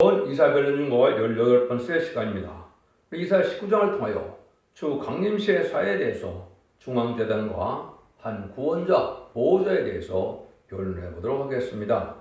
이사벨론님과 18번째 시간입니다. 이사 19장을 통하여 주 강림시의 사회에 대해서 중앙재단과 한 구원자, 보호자에 대해서 변론해 보도록 하겠습니다.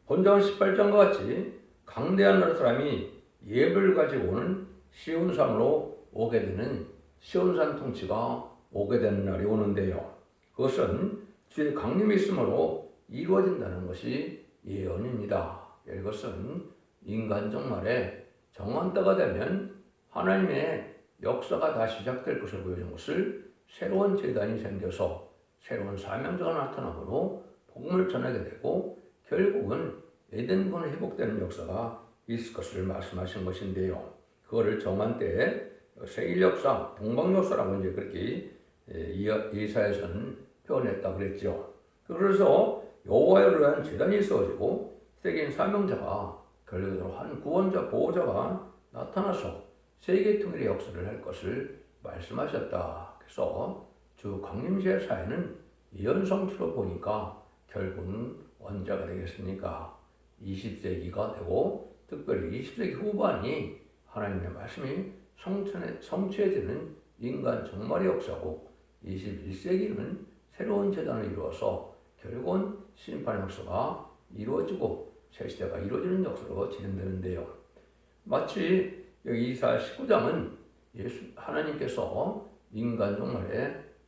본章 18장과 같이 강대한 나라 사람이 예배를 가지고 오는 시온산으로 오게 되는 시온산 통치가 오게 되는 날이 오는데요. 그것은 주의 강림이 있으므로 이루어진다는 것이 예언입니다. 이것은 인간적 말에 정한 때가 되면 하나님의 역사가 다 시작될 것을 보여준 것을 새로운 재단이 생겨서 새로운 사명자가 나타나므로 복음을 전하게 되고 결국은 에덴권이 회복되는 역사가 있을 것을 말씀하신 것인데요. 그거를 정한 때에 세일 역사, 동방 역사라고 이제 그렇게 이사야서는 표현했다 그랬죠. 그래서 여호와를 위한 재단이 있어지고 세계인 사명자가 결국으로 한 구원자, 보호자가 나타나서 세계 통일의 역사를 할 것을 말씀하셨다. 그래서 주 강림시의 사회는 예언성취로 보니까 결국은 언제가 되겠습니까? 20세기가 되고 특별히 20세기 후반이 하나님의 말씀이 성취해지는 인간 종말의 역사고 21세기는 새로운 재단을 이루어서 결국은 심판의 역사가 이루어지고 새 시대가 이루어지는 역사로 진행되는데요. 마치 여기 이사야 19장은 하나님께서 인간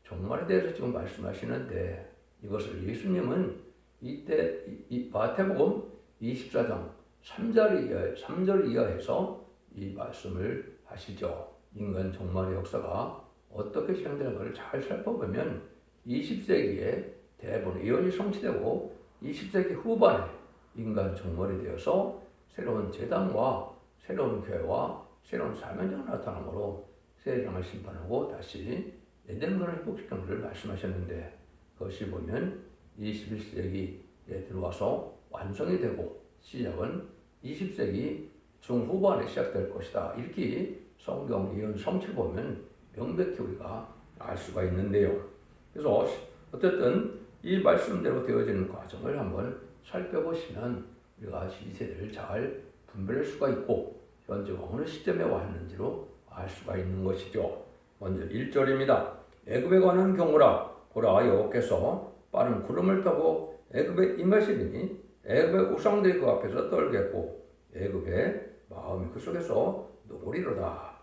종말에 대해서 지금 말씀하시는데 이것을 예수님은 이때 마태복음 24장 3절 이하에서 이 말씀을 하시죠. 인간 종말의 역사가 어떻게 진행되는가를 잘 살펴보면 20세기에 대부분 예언이 성취되고 20세기 후반에 인간 종말이 되어서 새로운 재단과 새로운 교회와 새로운 사명자가 나타나므로 세상을 심판하고 다시 에덴권을 회복시키는 것을 말씀하셨는데 그것이 보면 21세기에 들어와서 완성이 되고 시작은 20세기 중후반에 시작될 것이다. 이렇게 성경 예언 성취를 보면 명백히 우리가 알 수가 있는데요. 그래서 어쨌든 이 말씀대로 되어지는 과정을 한번 살펴보시면 우리가 시세를 잘 분별할 수가 있고 현재 어느 시점에 와 있는지로 알 수가 있는 것이죠. 먼저 1절입니다. 애굽에 관한 경우라 보라 여호와께서 빠른 구름을 타고 애굽에 임하시리니 애굽의 우상들이 그 앞에서 떨겠고 애굽의 마음이 그 속에서 녹으리로다.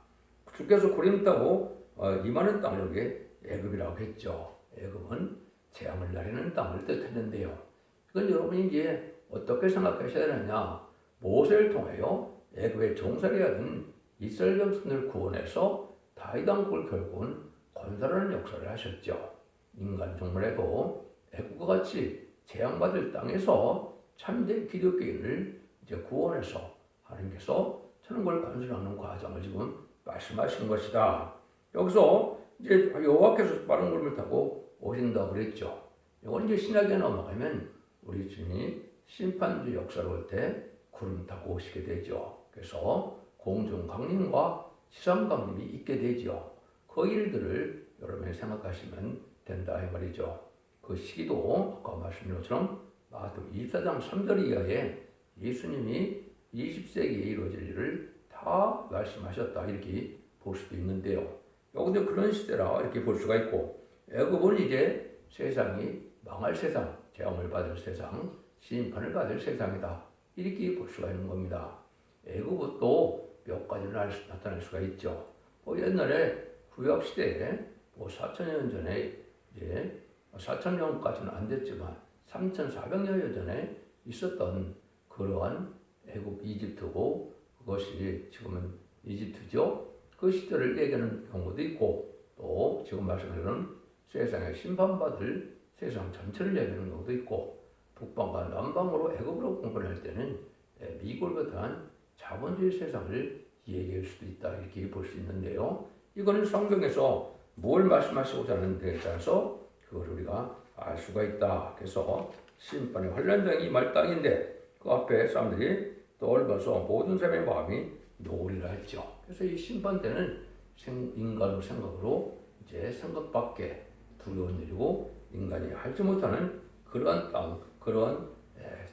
주께서 구름 타고 임하는 땅을 여기 애굽이라고 했죠. 애굽은 재앙을 나리는 땅을 뜻했는데요. 이건 여러분이 이제 어떻게 생각하셔야 되느냐? 모세를 통하여 애굽의 종살이 하던 이스라엘 백성들을 구원해서 다윗 왕국을 결국은 건설하는 역사를 하셨죠. 인간 종말에도 애굽과 같이 재앙받을 땅에서 참된 기독교인을 이제 구원해서 하나님께서 천국을 건설하는 과정을 지금 말씀하신 것이다. 여기서 이제 여호와께서 빠른 구름을 타고 오신다고 그랬죠. 이건 이제 신약에 넘어가면 우리 주님이 심판주 역사로 올 때 구름 타고 오시게 되죠. 그래서 공중 강림과 시상 강림이 있게 되죠. 그 일들을 여러분이 생각하시면 된다 이 말이죠. 그 시기도 아까 말씀드린 것처럼 마태복음 24장 3절 이하에 예수님이 20세기에 이루어질 일을 다 말씀하셨다 이렇게 볼 수도 있는데요. 여기도 그런 시대라 이렇게 볼 수가 있고 애굽은 이제 세상이 망할 세상, 재앙을 받을 세상, 심판을 받을 세상이다. 이렇게 볼 수가 있는 겁니다. 애굽도 몇 가지로 나타날 수가 있죠. 옛날에 구약시대에 4,000년 전에 이제 4,000년까지는 안 됐지만 3,400년 전에 있었던 그러한 애굽 이집트고 그것이 지금은 이집트죠. 그 시대를 얘기하는 경우도 있고 또 지금 말씀드린 세상에 심판받을 세상 전체를 얘기하는 경우도 있고 북방과 남방으로 애굽으로 공분할 때는 미국을 같은 자본주의 세상을 얘기할 수도 있다 이렇게 볼 수 있는데요. 이거는 성경에서 뭘 말씀하시고자 하는데 따라서 그걸 우리가 알 수가 있다. 그래서 심판의 환란장이 임할 땅인데 그 앞에 사람들이 떠올려서 모든 사람의 마음이 노리라 했죠. 그래서 이 심판 때는 인간의 생각으로 이제 생각밖에 두려운 일이고 인간이 알지 못하는 그러한 땅, 그러한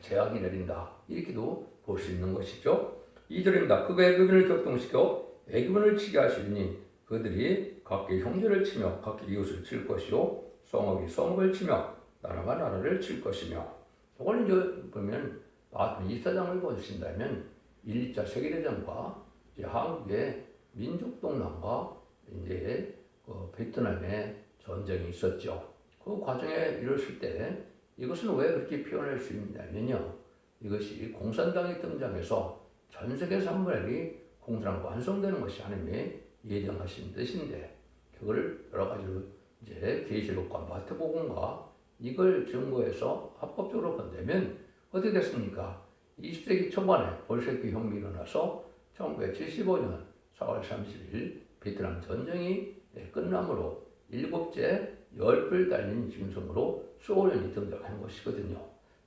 재앙이 내린다. 이렇게도 볼 수 있는 것이죠. 2절입니다. 그가 애굽인을 격동시켜 애굽인을 치게 하시리니 그들이 각기 형제를 치며 각기 이웃을 칠 것이요 성읍이 성읍을 치며 나라가 나라를 칠 것이며. 이걸 이제 보면 마태복음 24장을 보신다면 1, 2차 세계대전과 이제 한국의 민족 동란과 이제 그 베트남의 전쟁이 있었죠. 그 과정에 이뤘을 때 이것은 왜 그렇게 표현할 수 있냐면요. 이것이 공산당이 등장해서 전 세계 3분의 1이 공산당 완성되는 것이 하나님의 예정하신 뜻인데 그걸 여러 가지로 이제 계시록과 마태복음과 이걸 증거해서 합법적으로 본다면 어떻게 됐습니까? 20세기 초반에 볼셰비크 혁명이 일어나서 1975년 4월 30일 베트남 전쟁이 끝남으로 7째 열불 달린 짐승으로 소련이 등장한 것이거든요.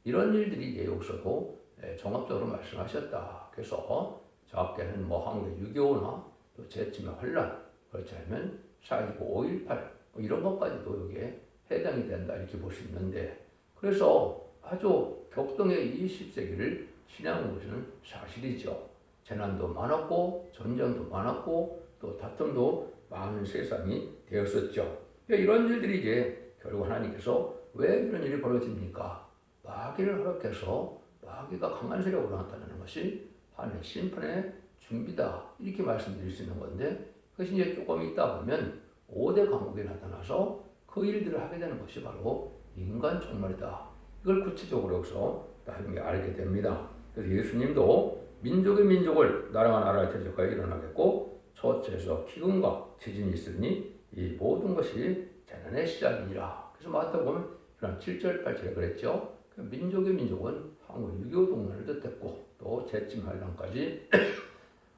이런 일들이 역사도 종합적으로 말씀하셨다. 그래서 작게는 뭐 한국의 6.25나 또 제쯤의 혼란, 그렇지 않으면 4.19, 5.18 이런 것까지도 여기에 해당이 된다 이렇게 볼 수 있는데 그래서 아주 격동의 20세기를 지나온 것은 사실이죠. 재난도 많았고 전쟁도 많았고 또 다툼도 많은 세상이 되었었죠. 이런 일들이 이제 결국 하나님께서 왜 이런 일이 벌어집니까? 마귀를 허락해서 마귀가 강한 세력으로 나타나는 것이 하나님의 심판의 준비다 이렇게 말씀드릴 수 있는 건데 그것이 이제 조금 있다 보면 5대 강국이 나타나서 그 일들을 하게 되는 것이 바로 인간 종말이다. 이걸 구체적으로 여기서 나중에 알게 됩니다. 그래서 예수님도 민족의 민족을 나라가 나라를 대적하여 일어나겠고 처처에서 기근과 지진이 있으니 이 모든 것이 재난의 시작이니라. 그래서 마태복음 7절 8절에 그랬죠. 민족의 민족은 한국 6.25 동란을 뜻했고 또 재침 환란까지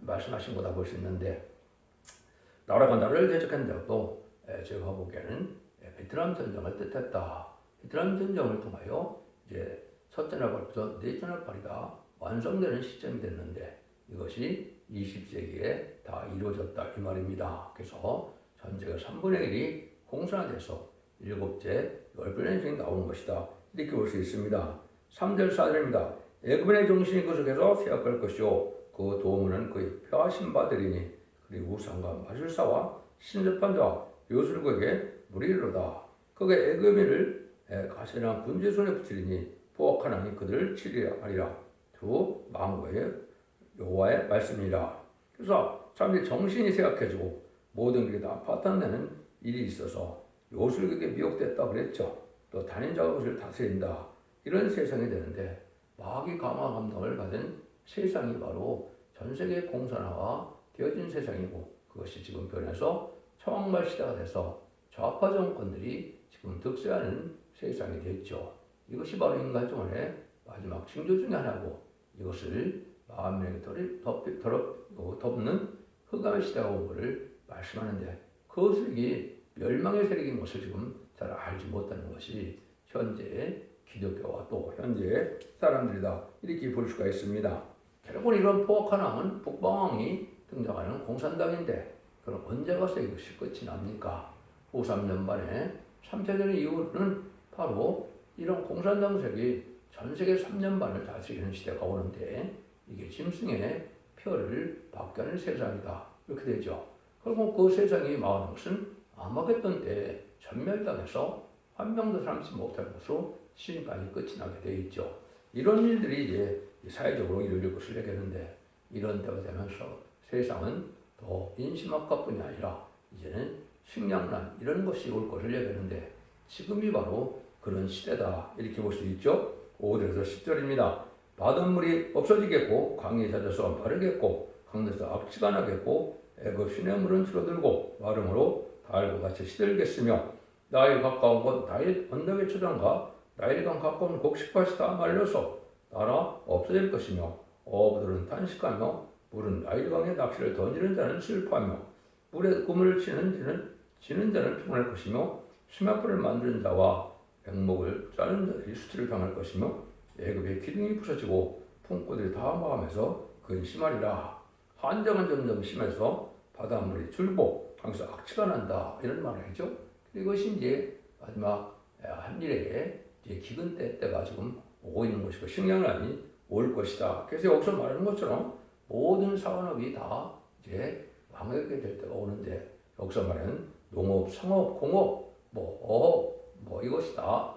말씀하신 거다 볼 수 있는데 나라가 나라를 대적한다고 제가 보기에는 베트남 전쟁을 뜻했다. 베트남 전쟁을 통하여 이제 첫째 나발부터 넷째 나발이가 완성되는 시점이 됐는데 이것이 20세기에 다 이루어졌다 이 말입니다. 그래서 전체가 3분의 1이 공산화돼서 7째 열불의 나오는 것이다. 이렇게 볼 수 있습니다. 3절 4절입니다. 애굽인의 정신이 그 속에서 쇠약할 것이요 그 도움은 그의 표하신 바들이니 그리고 우상과 마술사와 신접한 자와 요술국에게 무리로다. 그가 애굽인을 가시나 군주의 손에 붙이리니 포악한 왕이 그들을 치리라 하리라. 두 망고의 여호와의 말씀이라. 그래서 사람들이 정신이 쇠약해지고 모든 게 다 파탄내는 일이 있어서 요술국에 미혹됐다 그랬죠. 또 단인자가 그것을 다스린다. 이런 세상이 되는데 마귀 강화 감동을 받은 세상이 바로 전 세계 공산화가 되어진 세상이고 그것이 지금 변해서 초막말 시대가 돼서 좌파 정권들이 지금 득세하는 세상이 됐죠. 이것이 바로 인간 종언의 마지막 징조 중에 하나고 이것을 만민에게 덮는 흑암의 시대가 온 것을 말씀하는데 그 세력이 멸망의 세력인 것을 지금 잘 알지 못하는 것이 현재 기독교와 또 현재 사람들이다 이렇게 볼 수가 있습니다. 결국은 이런 포악한 왕은 북방왕이 등장하는 공산당인데 그럼 언제 가서 이것이 끝이 납니까? 후 3년 만에 3차 대전 이후는 바로 이런 공산당 세력이 전 세계 3년 반을 다스리는 시대가 오는데 이게 짐승의 표를 받게 하는 세상이다 이렇게 되죠. 그리고 그 세상이 망하는 것은 아마겟돈 때 전멸당해서 한 명도 살지 못할 것으로 심판이 끝이 나게 되어 있죠. 이런 일들이 이제 사회적으로 이루어질 것을 얘기하는데 이런 때가 되면서 세상은 더 인심학과뿐이 아니라 이제는 식량난 이런 것이 올 것을 얘기하는데 지금이 바로 그런 시대다 이렇게 볼 수 있죠. 5절에서 10절입니다. 바닷물이 없어지겠고 강이 잦아서 마르겠고 강에서 악취가 나겠고 애굽 시냇물은 줄어들고 마름으로 달과 같이 시들겠으며 나일 가까운 곳 나일 언덕의 초장과 나일강 가까운 곡식밭이 다 말려서 나라 없어질 것이며 어부들은 탄식하며 물은 나일강에 낚시를 던지는 자는 슬퍼하며 물에 그물을 치는 자는 평안할 것이며 수면불을 만드는 자와 백목을 짜는 자들이 수치를 당할 것이며 애굽의 기둥이 부서지고 품꾼들이 다 마감해서 근심하리라. 한정은 점점 심해서 바닷물이 줄고 강에서 악취가 난다 이런 말을 하죠. 이것이 이제 마지막 한일의 이제 기근 때가 지금 오고 있는 것이고 식량난이 올 것이다. 그래서 여기서 말하는 것처럼 모든 산업이 다 이제 망하게 될 때가 오는데 여기서 말하는 농업, 상업, 공업, 어업 이것이 다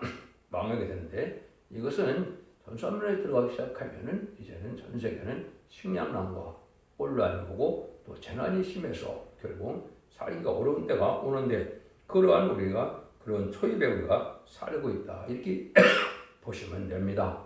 망하게 되는데 이것은 전산문에 들어가기 시작하면은 이제는 전 세계는 식량난과 혼란이 오고 또 재난이 심해서 결국 살기가 어려운 때가 오는데 그러한 우리가 그런 초입에 우리가 살고 있다 이렇게 보시면 됩니다.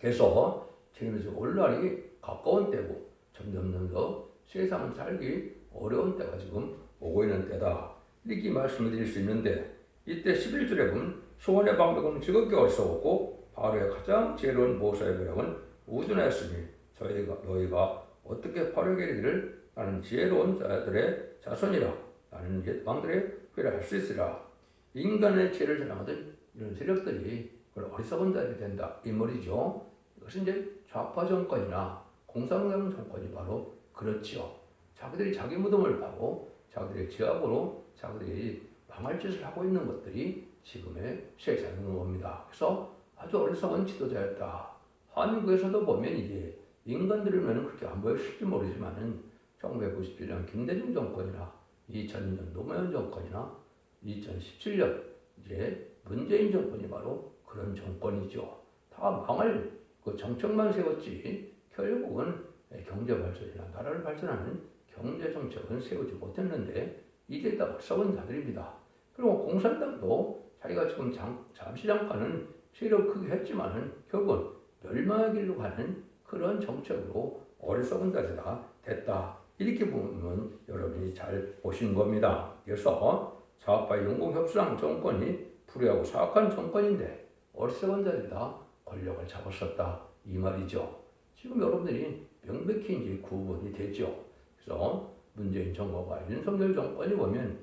그래서 지금 혼란이 가까운 때고 점점 더 세상은 살기 어려운 때가 지금 오고 있는 때다 이렇게 말씀을 드릴 수 있는데 이때 11절에 보면 소원의 방법은 지극히 어리석었고 바로의 가장 지혜로운 모사의 모양은 우둔하였으니 너희가 어떻게 바르게 이르기를 나는 지혜로운 자들의 자손이라 나는 옛 왕들의 회를 할 수 있으라. 인간의 지혜를 자랑하던 이런 세력들이 어리석은 자들이 된다 이 말이죠. 이것은 이제 좌파 정권이나 공산당 정권이 바로 그렇지요. 자기들이 자기 무덤을 파고 자기들의 제압으로 자기들이 망할 짓을 하고 있는 것들이 지금의 세상에 있는 겁니다. 그래서 아주 어리석은 지도자였다. 한국에서도 보면 이제 인간들이면 그렇게 안 보였을지 모르지만은 1997년 김대중 정권이나 2002년 노무현 정권이나 2017년 이제 문재인 정권이 바로 그런 정권이죠. 다 망할 그 정책만 세웠지 결국은 경제 발전이나 나라를 발전하는 경제 정책은 세우지 못했는데 이게 다 어리석은 자들입니다. 그리고 공산당도 자기가 지금 잠시 잠깐은 세력 크게 했지만은 결국은 멸망의 길로 가는 그런 정책으로 어리석은 자들이 됐다. 이렇게 보면 여러분이 잘 보신 겁니다. 그래서 좌파의 영공협상 정권이 불의하고 사악한 정권인데 어리석은 자들이 다 권력을 잡았었다. 이 말이죠. 지금 여러분들이 명백히 이제 구분이 되죠. 그래서 문재인 정부와 윤석열 정권이 보면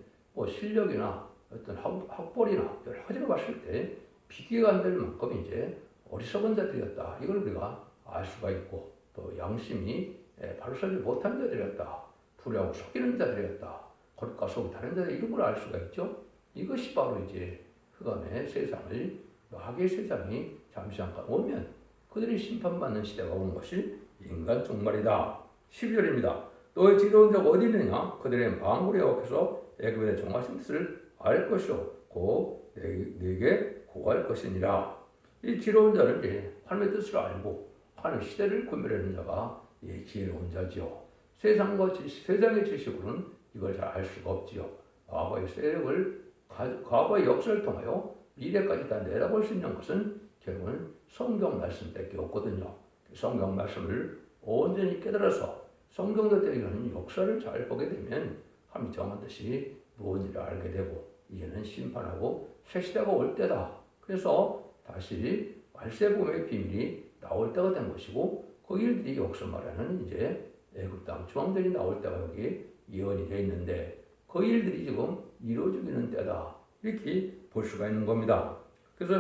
실력이나 어떤 학벌이나 여러 가지로 봤을 때 비교가 안 될 만큼 이제 어리석은 자들이었다. 이걸 우리가 알 수가 있고 또 양심이 바로 서지 못한 자들이었다. 불의하고 속이는 자들이었다. 겉과 속이 다른 자들 이런 걸 알 수가 있죠. 이것이 바로 이제 흑암의 세상을 악의 세상이 잠시 잠깐 오면 그들이 심판받는 시대가 오는 것이 인간 종말이다. 12절입니다. 너의 지혜로운 자가 어디 있느냐? 그들의 마음을 여호와께서 애굽에 정하신 뜻을 알 것이요 곧 네게 고할 것이니라. 이 지혜로운 자는 이제 하나님의 뜻을 알고 하나님의 시대를 구별하는 자가 지혜로운 자지요. 세상의 지식으로는 이걸 잘 알 수가 없지요. 과거의 세력을 과거의 역사를 통하여 미래까지 다 내다볼 수 있는 것은 결국은 성경 말씀밖에 없거든요. 성경 말씀을 온전히 깨달아서 성경대로 되는 역사를 잘 보게 되면 하나님이 정한 뜻이 무엇인지를 알게 되고 이제는 심판하고 새 시대가 올 때다. 그래서 다시 말세복음의 비밀이 나올 때가 된 것이고 그 일들이 여기서 말하는 이제 애굽 땅 중앙들이 나올 때가 여기 예언이 되어 있는데 그 일들이 지금 이루어지는 때다. 이렇게 볼 수가 있는 겁니다. 그래서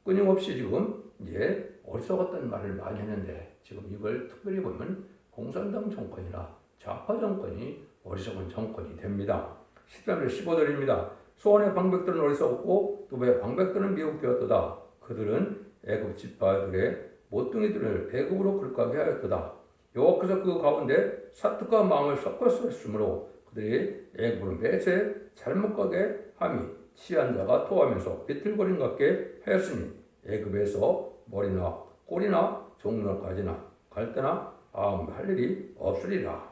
끊임없이 지금 이제 어리석었다는 말을 많이 했는데 지금 이걸 특별히 보면 공산당 정권이나 좌파 정권이 어리석은 정권이 됩니다. 13절 15절입니다. 소원의 방백들은 어리석었고 두부의 방백들은 미혹되었도다. 그들은 애굽 지파들의 모퉁이들을 애굽으로 굴까게 하였도다. 여호와께서 그 가운데 사특과 망을 섞었으므로 그들이 애굽으로 매체 잘못 가게 함이 치한 자가 토하면서 비틀거림 같게 하였으니 애굽에서 머리나 꼬리나 종로까지나 갈 때나 아무 할 일이 없으리라.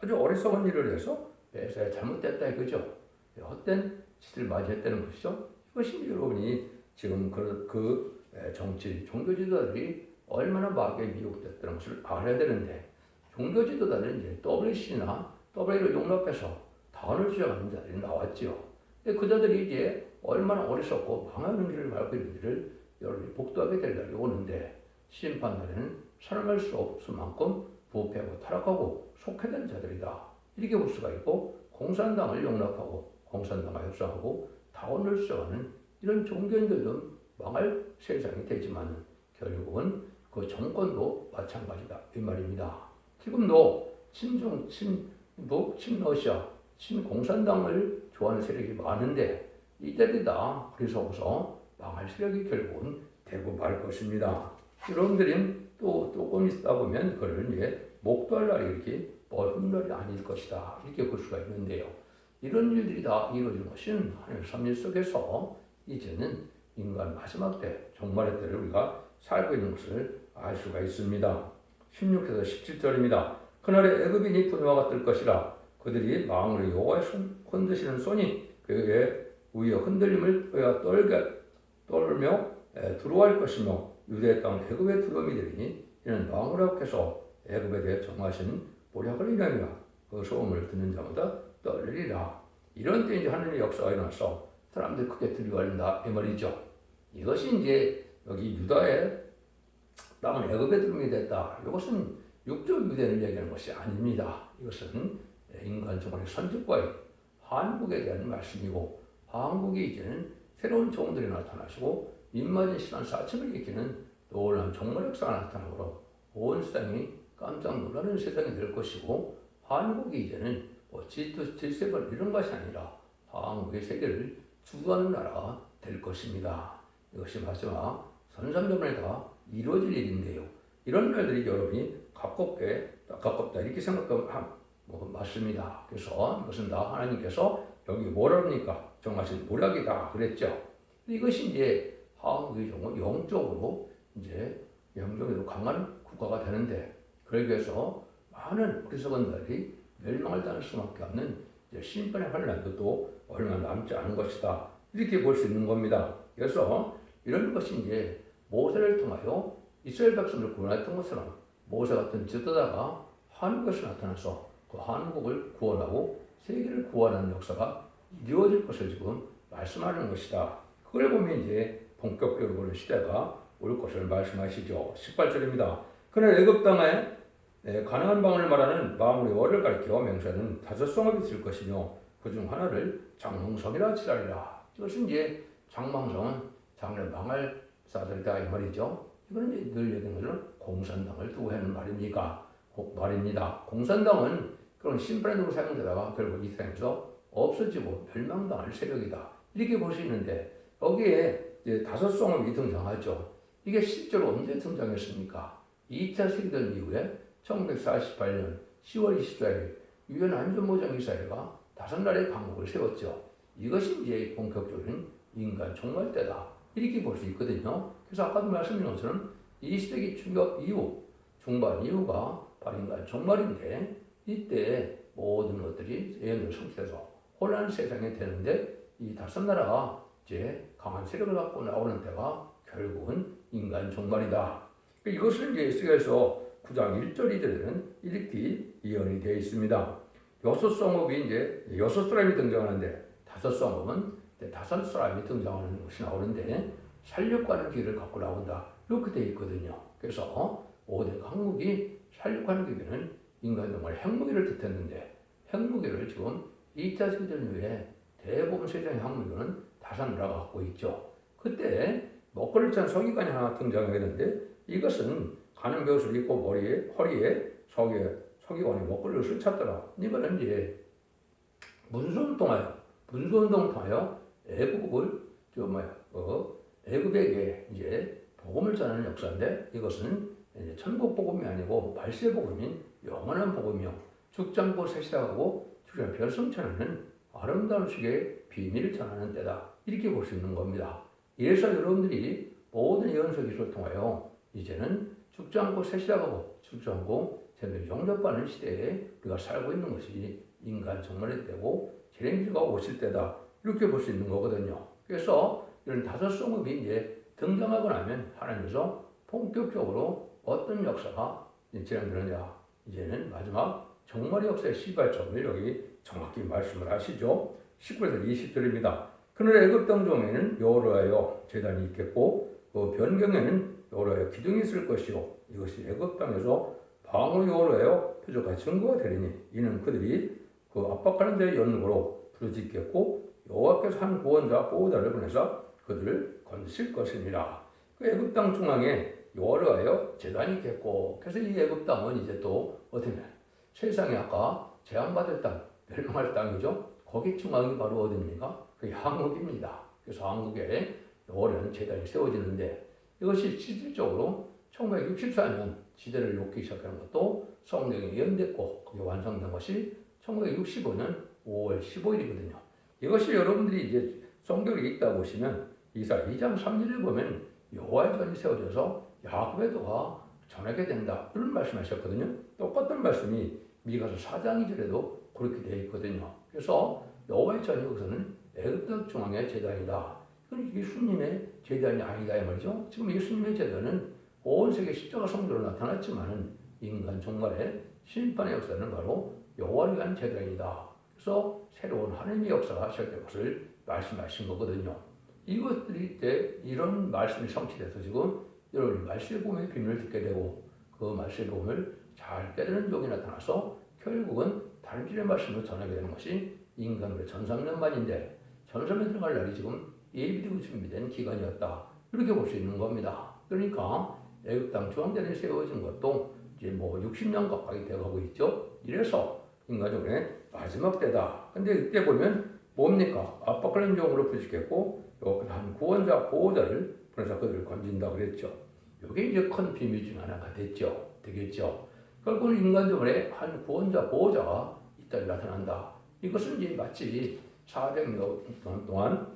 아주 어리석은 일을 해서 매사에 잘못됐다 이거죠. 헛된 짓을 맞이했다는 것이죠. 이것이 여러분이 지금 그 정치 종교 지도자들이 얼마나 마귀에 미혹됐다는 것을 알아야 되는데 종교 지도자들은 이제 WC나 WA를 용납해서 다원을 주장하는 자들이 나왔지요. 근데 그 자들이 이제 얼마나 어리석고 망하는 길을 밟고 있는지를 여러분이 복도하게 될 날이 오는데 심판날에는 사랑할 수 없을 만큼 부패하고 타락하고 속해된 자들이다. 이렇게 볼 수가 있고 공산당을 용납하고 공산당과 협상하고 다원을 주장하는 이런 종교인들도 망할 세상이 되지만 결국은 그 정권도 마찬가지다. 이 말입니다. 지금도 친러시아, 친공산당을 좋아하는 세력이 많은데 이들이 다 어리석어서 망할 세력이 결국은 되고 말 것입니다. 여러분들이 또 조금 있다 보면 그걸 이제 목도할 날이 이렇게 먼 날이 아닐 것이다. 이렇게 볼 수가 있는데요. 이런 일들이 다 이루어진 것은 하나님의 섭리 속에서 이제는 인간 마지막 때, 종말의 때를 우리가 살고 있는 것을 알 수가 있습니다. 16절에서 17절입니다. 그날에 애굽인이 분노가 뜰 것이라. 그들이 마음으로 여호와의 흔드시는 손이 그에게 위에 흔들림을 떨며 두려워할 것이며 유대의 땅 애굽의 두려움이 되리니 이는 마음으로 합해서 애굽에 대해 정하신 모략을 인하며 그 소음을 듣는 자마다 떨리리라. 이런 때 이제 하나님의 역사가 일어나서 사람들이 크게 두려워한다 이 말이죠. 이것이 이제 여기 유다의 땅은 애굽의 두려움이 됐다. 이것은 육적 유대를 얘기하는 것이 아닙니다. 이것은 인간 종말의 선지과의 한국에 대한 말씀이고 한국이 이제는 새로운 종들이 나타나시고 입맞은 시간 사천을 일으키는 놀라운 종말 역사가 나타나므로 온 세상이 깜짝 놀라는 세상이 될 것이고 한국이 이제는 G7 이런 것이 아니라 한국의 세계를 주도하는 나라가 될 것입니다. 이것이 마지막 선삼전에 다 이루어질 일인데요. 이런 날들이 여러분이 가깝다 이렇게 생각하면 맞습니다. 그래서 이것은 다 하나님께서 여기 뭐라 합니까? 정하신 모략이다 그랬죠. 이것이 이제 한국의 영적으로 이제 영적으로 강한 국가가 되는데 그러기 위해서 많은 어리석은들이 멸망을 당할 수밖에 없는 심판의 환란도 또 얼마 남지 않은 것이다. 이렇게 볼 수 있는 겁니다. 그래서 이런 것이 이제 모세를 통하여 이스라엘 백성을 구원했던 것처럼 모세 같은 지도자가 한국에서 나타나서 그 한국을 구원하고 세계를 구원하는 역사가 이루어질 것을 지금 말씀하는 것이다. 그걸 보면 이제 본격적으로 보는 시대가 올 것을 말씀하시죠. 18절입니다. 그날 애굽 땅에 가나안 방언을 말하는 마음으로 여호와를 가리켜 맹세하는 5성읍이 있을 것이며 그중 하나를 장망성이라 칠하리라. 이것은 이제 장망성은 장래 망할 사들이다 이 말이죠. 이거는 이제 늘 얘기하는 것은 공산당을 두고 하는 말입니다. 공산당은 그런 심판으로 사용되다가 결국 이 세상에서 없어지고 멸망당할 세력이다. 이렇게 볼 수 있는데 여기에 이제 5성읍이 등장하죠. 이게 실제로 언제 등장했습니까? 2차 세계대전 이후에 1948년 10월 24일 유엔 안전보장이사회가 5나라의 강국을 세웠죠. 이것이 이제 본격적인 인간 종말 때다. 이렇게 볼 수 있거든요. 그래서 아까도 말씀드린 것처럼 20세기 중반 이후가 바로 인간 종말인데 이때 모든 것들이 예언을 성취해서 혼란 세상이 되는데 이 5나라가 이제 강한 세력을 갖고 나오는 때가 결국은 인간 종말이다. 이것을 이제 에스겔서 9장 1절 2절에는 이렇게 예언이 되어 있습니다. 6성읍이 이제 6사람이 등장하는데 5성읍은 5사람이 등장하는 것이 나오는데 살육하는 기회를 갖고 나온다. 이렇게 되어 있거든요. 그래서 모든 강국이 살육하는 기회는 인간 정말 핵무기를 뜻했는데 핵무기를 지금 2차 세계대전 이후에 대부분 세상의 핵무기는 5나라가 갖고 있죠. 그때 먹거리를 찬 서기관이 하나 등장하게 되는데 이것은 가는 벼슬을 입고 허리에 서기관이 먹거리를 찾더라. 이거는 이제 문수운동을 통하여 애굽에게 이제 복음을 전하는 역사인데 이것은 이제 천국 복음이 아니고 말세 복음인 영원한 복음이요. 죽장고 세시다하고 주변 별성천하는 아름다운 식의 비밀을 전하는 때다. 이렇게 볼 수 있는 겁니다. 이래서 여러분들이 모든 예언서 기술을 통하여 이제는 죽지 않고 세시다가고 죽지 않고 제대로 영접받는 시대에 우리가 살고 있는 것이 인간 종말의 때고 재림주가 오실 때다. 이렇게 볼 수 있는 거거든요. 그래서 이런 5성읍이 이제 등장하고 나면 하나님께서 본격적으로 어떤 역사가 진행되느냐. 이제는 마지막 종말의 역사의 시발점을 여기 정확히 말씀을 하시죠. 19에서 20절입니다. 그날 애굽 땅 중에는 여호와여 제단이 있겠고 그 변경에는 여호와여 기둥이 있을 것이요 이것이 애굽 땅에서 방어 여호와여 표적과 증거가 되리니 이는 그들이 그 압박하는 자의 연고로 부르짖겠고 여호와께서 한 구원자 보호자를 보내사 그들을 건지실 것입니다. 그 애굽 땅 중앙에 여호와여 제단이 있겠고 그래서 이 애굽 땅은 이제 또 어떻게 세상에 아까 재앙받을 땅 멸망할 땅이죠. 거기 중앙이 바로 어디입니까? 그게 한국입니다. 그래서 한국에 오랜 재단이 세워지는데 이것이 실질적으로 1964년 지대를 놓기 시작하는 것도 성경이 예언됐고 그게 완성된 것이 1965년 5월 15일이거든요. 이것이 여러분들이 이제 성경에 있다 보시면 이사 2장 3절에 보면 여호와의 전이 세워져서 야곱의 도가 전하게 된다 이런 말씀하셨거든요. 똑같은 말씀이 미가서 4장 2절에도 그렇게 되어 있거든요. 그래서 여호와의 전이 여기서는 애굽 중앙의 제단이다. 이건 예수님의 제단이 아니다 이 말이죠. 지금 예수님의 제단은 온 세계 십자가 성도로 나타났지만은 인간 종말의 심판의 역사는 바로 여호와를 위한 제단이다. 그래서 새로운 하나님의 역사가 시작될 것을 말씀하신 거거든요. 이것들이 때 이런 말씀이 성취돼서 지금 여러분이 말씀의 복음의 비밀을 듣게 되고 그 말씀의 복음을 잘 깨달은 종이 나타나서 결국은 다른 길의 말씀을 전하게 되는 것이 인간의 전상년만인데 전선에 들어갈 날이 지금 예비되고 준비된 기간이었다. 이렇게 볼 수 있는 겁니다. 그러니까 애굽 땅 중앙대에 세워진 것도 이제 뭐 60년 가까이 되어가고 있죠. 이래서 인간적으로 마지막 때다. 근데 이때 보면 뭡니까? 압박하는 종으로 부식했고 한 구원자 보호자를 보내서 그들을 건진다 그랬죠. 이게 이제 큰 비밀 중 하나가 되겠죠. 결국은 인간적으로 한 구원자 보호자가 이 땅에 나타난다. 이것은 이제 마치 400년 동안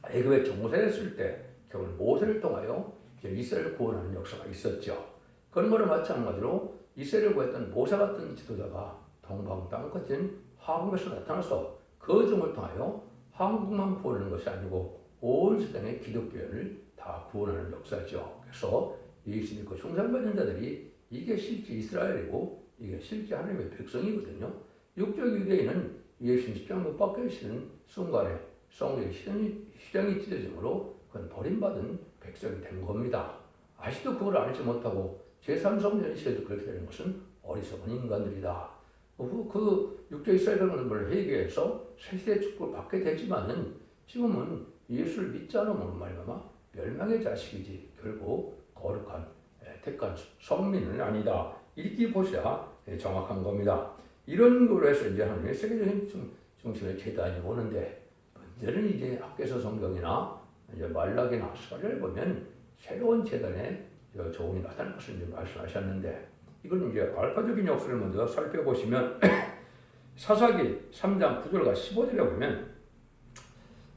애굽에 정복했을 때 결국 모세를 통하여 이스라엘을 구원하는 역사가 있었죠. 그런 거로 마찬가지로 이스라엘을 구했던 모세 같은 지도자가 동방 땅끝인 한국에서 나타나서 그 종을 통하여 한국만 구원하는 것이 아니고 온 세상의 기독교를 다 구원하는 역사죠. 그래서 예수 믿고 충성받은 자들이 이게 실제 이스라엘이고 이게 실제 하나님의 백성이거든요. 육적 유대인은 예수님 십자가 못 박히시는 순간에 성령의 실현이 찢어짐으로 그건 버림받은 백성이 된 겁니다. 아직도 그걸 알지 못하고 제3성전이 시에도 그렇게 되는 것은 어리석은 인간들이다. 그 육적 이스라엘 백성을 회개해서 새시대 축복을 받게 되지만은 지금은 예수를 믿지 않으면 말이야 멸망의 자식이지 결국 거룩한 택한 성민은 아니다. 이렇게 보셔야 정확한 겁니다. 이런 거로 해서 이제 하나님의 세계적인 중심의 재단이 오는데 문제는 이제 학개서 성경이나 이제 말라기나 스가랴를 보면 새로운 재단의 종이 나타날 것을 이제 말씀하셨는데 이건 이제 알파적인 역사를 먼저 살펴보시면 사사기 3장 9절과 15절에 보면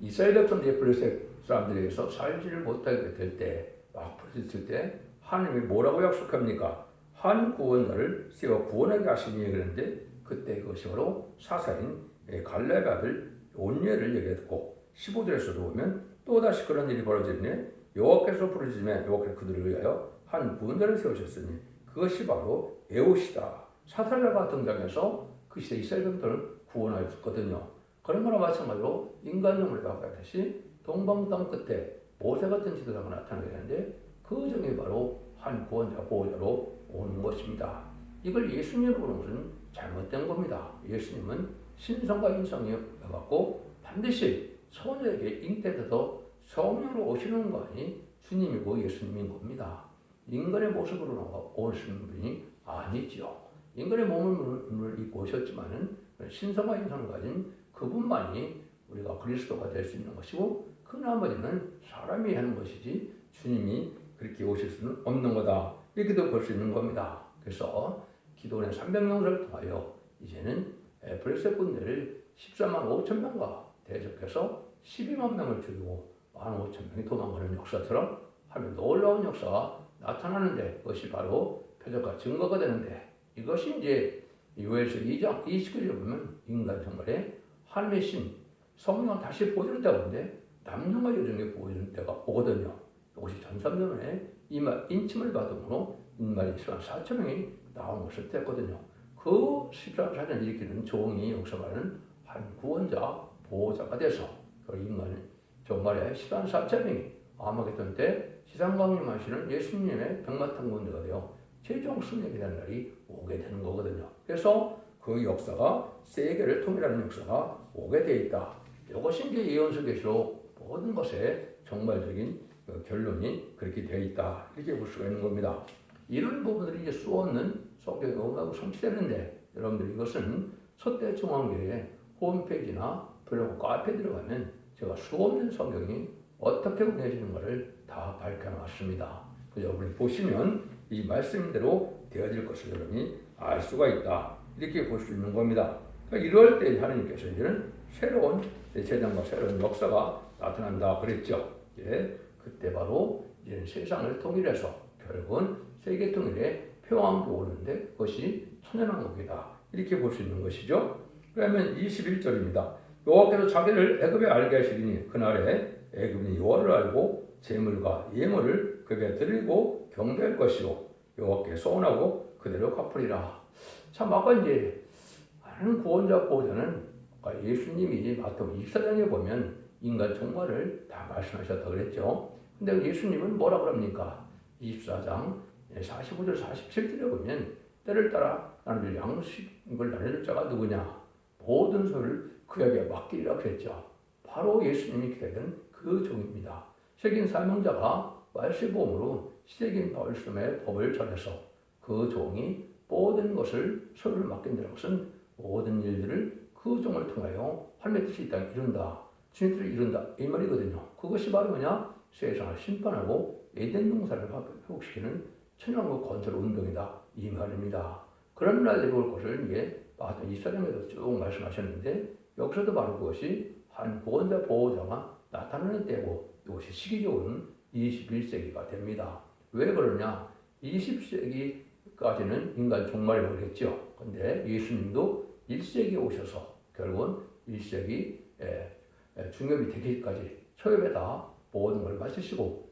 이스라엘 백성들이 블레셋 사람들에 의해서 살지를 못하게 될 때 막 부르짖을 때 하나님이 뭐라고 약속합니까? 한 구원자를 세워 구원하게 하시니 그랬는데 그때 그것이 바로 사사인 갈렙의 아들 온니엘을 얘기했고 15절에서도 보면 또다시 그런 일이 벌어지니 여호와께서 부르짖음에 여호와께서 그들을 위하여 한 구원자를 세우셨으니 그것이 바로 에옷이다. 사살라가 등장해서 그 시대 이스라엘 백성들을 구원하였거든요. 그런 거나 마찬가지로 인간용을 가까이듯이 동방 땅 끝에 모세 같은 지도자가 나타나게 되는데 그 점이 바로 한 구원자 보호자로 오는 것입니다. 이걸 예수님으로 보는 것은 잘못된 겁니다. 예수님은 신성과 인성이어갖고 반드시 소녀에게 잉태돼서 성령으로 오시는 것이 주님이고 예수님인 겁니다. 인간의 모습으로 오시는 분이 아니죠. 인간의 몸을 입고 오셨지만은 신성과 인성을 가진 그분만이 우리가 그리스도가 될 수 있는 것이고 그 나머지는 사람이 하는 것이지 주님이 그렇게 오실 수는 없는 거다. 이렇게도 볼 수 있는 겁니다. 그래서 기도원의 300명을 통하여 이제는 블레셋 군대를 14만 5천 명과 대적해서 12만 명을 죽이고 15,000명이 도망가는 역사처럼 하면 놀라운 역사가 나타나는데 그것이 바로 표적과 증거가 되는데 이것이 이제 요엘서 2장 29절에 보면 인간 정말에 하나님의 신 성령을 다시 보여주는 때가 오는데 남녀가 여종에게 보여주는 때가 오거든요. 이것이 전삼년에 인침을 받음으로 인말이 14만 4천 명이 나온 것을 뗐거든요. 그 14만 4천을 일으키는 종이 역사하는 한 구원자 보호자가 돼서 그 인간은 정말에 14만 4천 명이 아마겟돈 때 지상강림하시는 예수님의 백마탄 군대가 되어 최종 승리하게 되는 날이 오게 되는 거거든요. 그래서 그 역사가 세계를 통일하는 역사가 오게 돼 있다. 이것이 이제 예언서 계시록 모든 것의 정말적인 결론이 그렇게 되어 있다. 이렇게 볼 수가 있는 겁니다. 이런 부분들이 이제 수없는 성경에 오가고 성취되는데 여러분들 이것은 첫대중앙교회 홈페이지나 블로그 카페에 들어가면 제가 수없는 성경이 어떻게 운해지는가를 다 밝혀놨습니다. 여러분이 보시면 이 말씀대로 되어질 것을 여러분이 알 수가 있다. 이렇게 볼 수 있는 겁니다. 그러니까 이럴 때 하나님께서 이제는 새로운 재정과 새로운 역사가 나타난다 그랬죠. 예, 그때 바로 이제 세상을 통일해서 결국은 세계 통일의 평화가 오는데 그것이 천연왕국이다. 이렇게 볼 수 있는 것이죠. 그러면 21절입니다. 여호와께서 자기를 애굽에 알게 하시리니 그날에 애굽인이 여호와를 알고 재물과 예물을 그에게 드리고 경배할 것이요 여호와께 소원하고 그대로 갚으리라. 참 아까 이제 하나님 구원자 보호자는 예수님이 마태복음 24장에 보면 인간 종말을 다 말씀하셨다고 그랬죠. 근데 예수님은 뭐라 그럽니까? 24장 45절 47절에 보면 때를 따라 나는 양식을 나눠줄 자가 누구냐? 모든 소를 그에게 맡기리라 그랬죠. 바로 예수님이 기다리던 그 종입니다. 책임 사명자가 말세보험으로 시댁인 말씀의 법을 전해서 그 종이 모든 것을 소유를 맡긴다는 것은 모든 일들을 그 종을 통하여 하나님의 뜻이 이 땅에 이룬다. 주님의 뜻을 이룬다. 이 말이거든요. 그것이 바로 뭐냐? 세상을 심판하고 에덴 동산을 회복시키는 천연왕국 건설 운동이다. 이 말입니다. 그런 날이 올 것을 이제 마태복음 24장에도 쭉 말씀하셨는데 여기서도 바로 그것이 한 구원자 보호자가 나타나는 때고 이것이 시기적으로는 21세기가 됩니다. 왜 그러냐? 20세기까지는 인간 종말이라고 그랬죠. 근데 예수님도 1세기에 오셔서 결국은 1세기 중엽이 되기까지 초엽에다 모든 걸 마치시고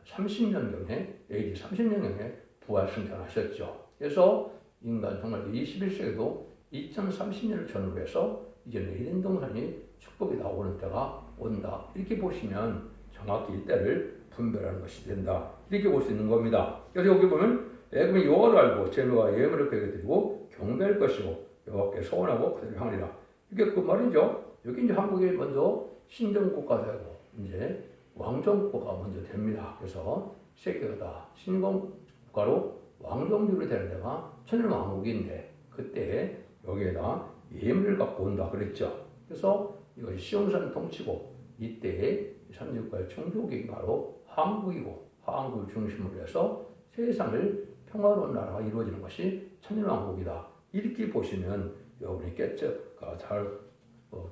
30년경에 AD 30년경에 부활 승천하셨죠. 그래서 인간 정말 21세기도 2030년을 전후로 해서 이제는 에덴 동산이 축복이 나오는 때가 온다. 이렇게 보시면 정확히 이때를 분별하는 것이 된다. 이렇게 볼 수 있는 겁니다. 그래서 여기 보면 애굽이 여호와를 알고 재물과 예물을 그에게 드리고 경배할 것이고 여호와께 소원하고 그들을 향하리라. 이게 그 말이죠. 여기 이제 한국이 먼저 신정국가 되고 이제 왕정국가가 먼저 됩니다. 그래서 세계가 다 신정국가로 왕정주로 되는 데가 천연왕국인데 그때 여기에다 예물을 갖고 온다 그랬죠. 그래서 이것이 시온산 통치고 이때의 선진국가의 총독이 바로 한국이고 한국을 중심으로 해서 세상을 평화로운 나라가 이루어지는 것이 천연왕국이다. 이렇게 보시면 여러분이 깨쩍 잘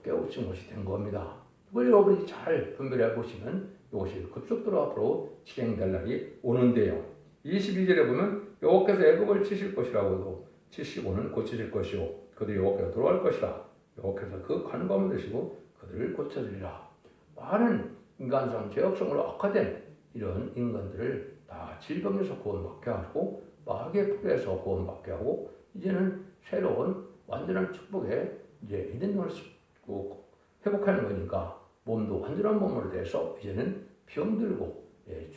깨우친 것이 된 겁니다. 이걸 여러분이 잘 분별해 보시면 이것이 급속도로 앞으로 진행될 날이 오는데요. 22절에 보면 여호와께서 애굽을 치실 것이라고도 치시고는 고치실 것이요 그들이 여호와께로 돌아갈 것이라 여호와께서 그 간과함을 드시고 그들을 고쳐주리라. 많은 인간성 죄악성으로 악화된 이런 인간들을 다 질병에서 구원받게 하고 마귀의 풀에서 구원받게 하고 이제는 새로운 완전한 축복에 이제 에덴동을 회복하는 거니까 몸도 완전한 몸으로 돼서 이제는 병들고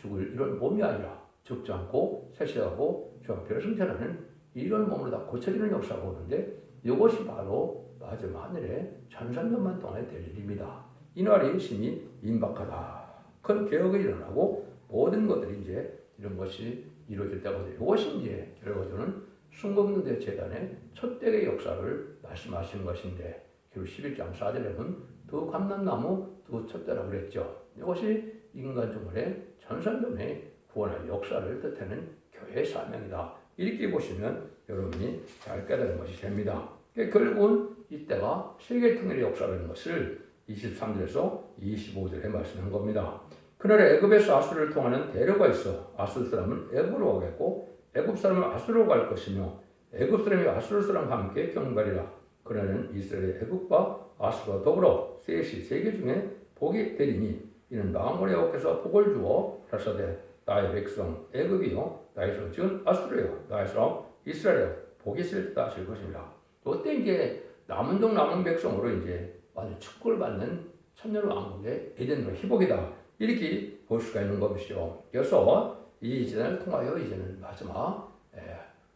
죽을 이런 몸이 아니라 죽지 않고 쇠퇴하고 조합표를 승천하는 이런 몸으로 다 고쳐지는 역사가 오는데 이것이 바로 마지막 하늘의 1300만 동안의 될 일입니다. 이 날이 심히 임박하다. 큰 개혁이 일어나고 모든 것들이 이제 이런 것이 이루어질 때가 돼. 이것이 이제 결과적으로는 순금노대 재단의 첫 대의 역사를 말씀하시는 것인데 결국 11장 4절에 보면 두 감람나무 두 촛대라고 그랬죠. 이것이 인간 종말의 전산점의 구원할 역사를 뜻하는 교회의 사명이다. 이렇게 보시면 여러분이 잘 깨달은 것이 됩니다. 결국은 이때가 세계 통일의 역사라는 것을 23절에서 25절에 말씀한 겁니다. 그날에 애굽에서 아수르를 통하는 대로가 있어 아수르 사람은 애굽으로 가겠고 애굽 사람은 아수르로 갈 것이며 애굽 사람이 아수르 사람과 함께 경배하리라. 그날에는 이스라엘의 애굽과 아수르와 더불어 셋이 세계 중에 복이 되리니 이는 만군의 여호와께서 복을 주어 가라사대 나의 백성 애굽이요 나의 손 지은 아수르요 나의 사람 이스라엘이요 복이 있을 때 하실 것입니다. 이때 이제 남은 종 남은 백성으로 이제 완전 축복을 받는 천년 왕국의 에덴의 회복이다. 이렇게 볼 수가 있는 것이죠. 그래서 이 시대를 통하여 이제는 마지막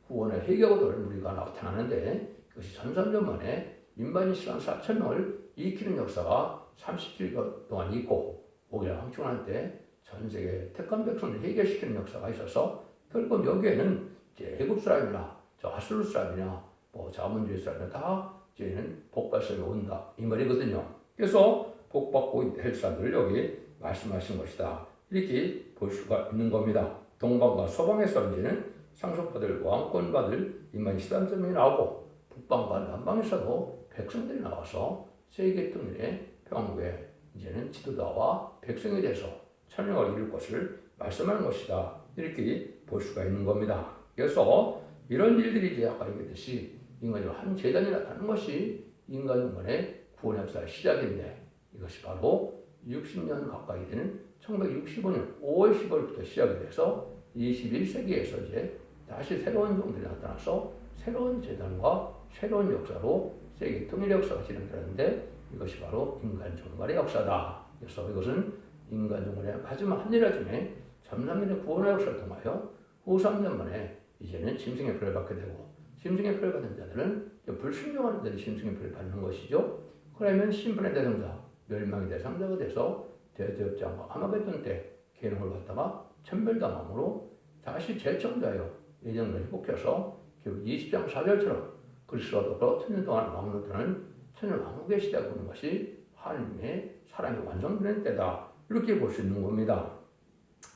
구원의 회개고들 우리가 나타나는데 그것이 1300년 만에 인간이 시간 4,000명을 일으키는 역사가 37년 동안 있고 오기를 황충할 때 전 세계 택한 백성을 회개시키는 역사가 있어서 결국 여기에는 이제 애굽 사람이나 저 아수르 사람이나 뭐 자문주의 사람이나 다 이제는 복발성이 온다 이 말이거든요. 그래서 복받고 될 사람들을 여기 말씀하신 것이다. 이렇게 볼 수가 있는 겁니다. 동방과 서방에서 이제는 상속받을 왕권받을 인간 13점이 나오고 북방과 남방에서도 백성들이 나와서 세계 통일의 평화에 이제는 지도자와 백성에 대해서 천명을 이룰 것을 말씀하는 것이다. 이렇게 볼 수가 있는 겁니다. 그래서 이런 일들이 이제 아까 얘기했듯이 인간의 한 재단이 나타나는 것이 인간의 구원 역사의 시작인데 이것이 바로 60년 가까이 되는 1965년 5월 10월부터 시작이 돼서 21세기에서 이제 다시 새로운 종들이 나타나서 새로운 재단과 새로운 역사로 세계 통일 역사가 진행되는데 이것이 바로 인간 종말의 역사다. 그래서 이것은 인간 종말의 마지막 한 일화 중에 전3년의 구원의 역사를 통하여 후 3년 만에 이제는 짐승의 표를 받게 되고 짐승의 표를 받은 자들은 불순종하는 자들이 짐승의 표를 받는 것이죠. 그러면 심판의 대상자, 멸망의 대상자가 돼서 대제업장과 아마겟돈 때 계명을 받다가 천멸당함으로 다시 재청자여 예정을 회복해서 결국 20장 4절처럼 그리스도와 더불어 천년 동안 왕노릇하는 천년 왕국의 시대가 오는 것이 하나님의 사랑이 완성되는 때다. 이렇게 볼 수 있는 겁니다.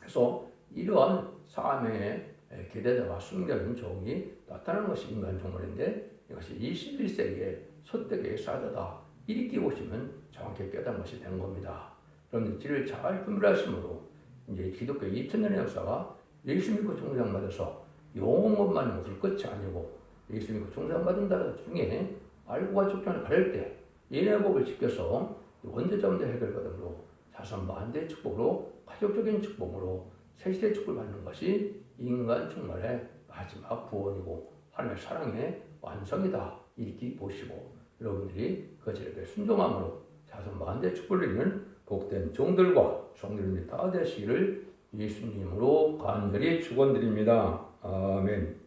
그래서 이러한 삶의 기대자와 숨겨진 종이 나타나는 것이 인간 종말인데 이것이 21세기의 소득의 사자다. 이렇게 보시면 정확히 깨달은 것이 된 겁니다. 그럼 이를 잘 분별하심으로 이제 기독교 2000년의 역사가 예수 믿고 종상받아서 영원만 것을 끝이 아니고 예수 믿고 종상받은 자들 중에 알고와 족장을 가릴 때 예의 법을 지켜서 원죄자문제 해결받음으로 자선 반대의 축복으로 가족적인 축복으로 새시대의 축복을 받는 것이 인간 종말의 마지막 구원이고 하나님의 사랑의 완성이다. 이렇게 보시고 여러분들이 그 제력에 순종함으로 자선 반대의 축복을 입는 복된 종들과 성들이 다 되시기를 예수님으로 간절히 축원드립니다. 아멘.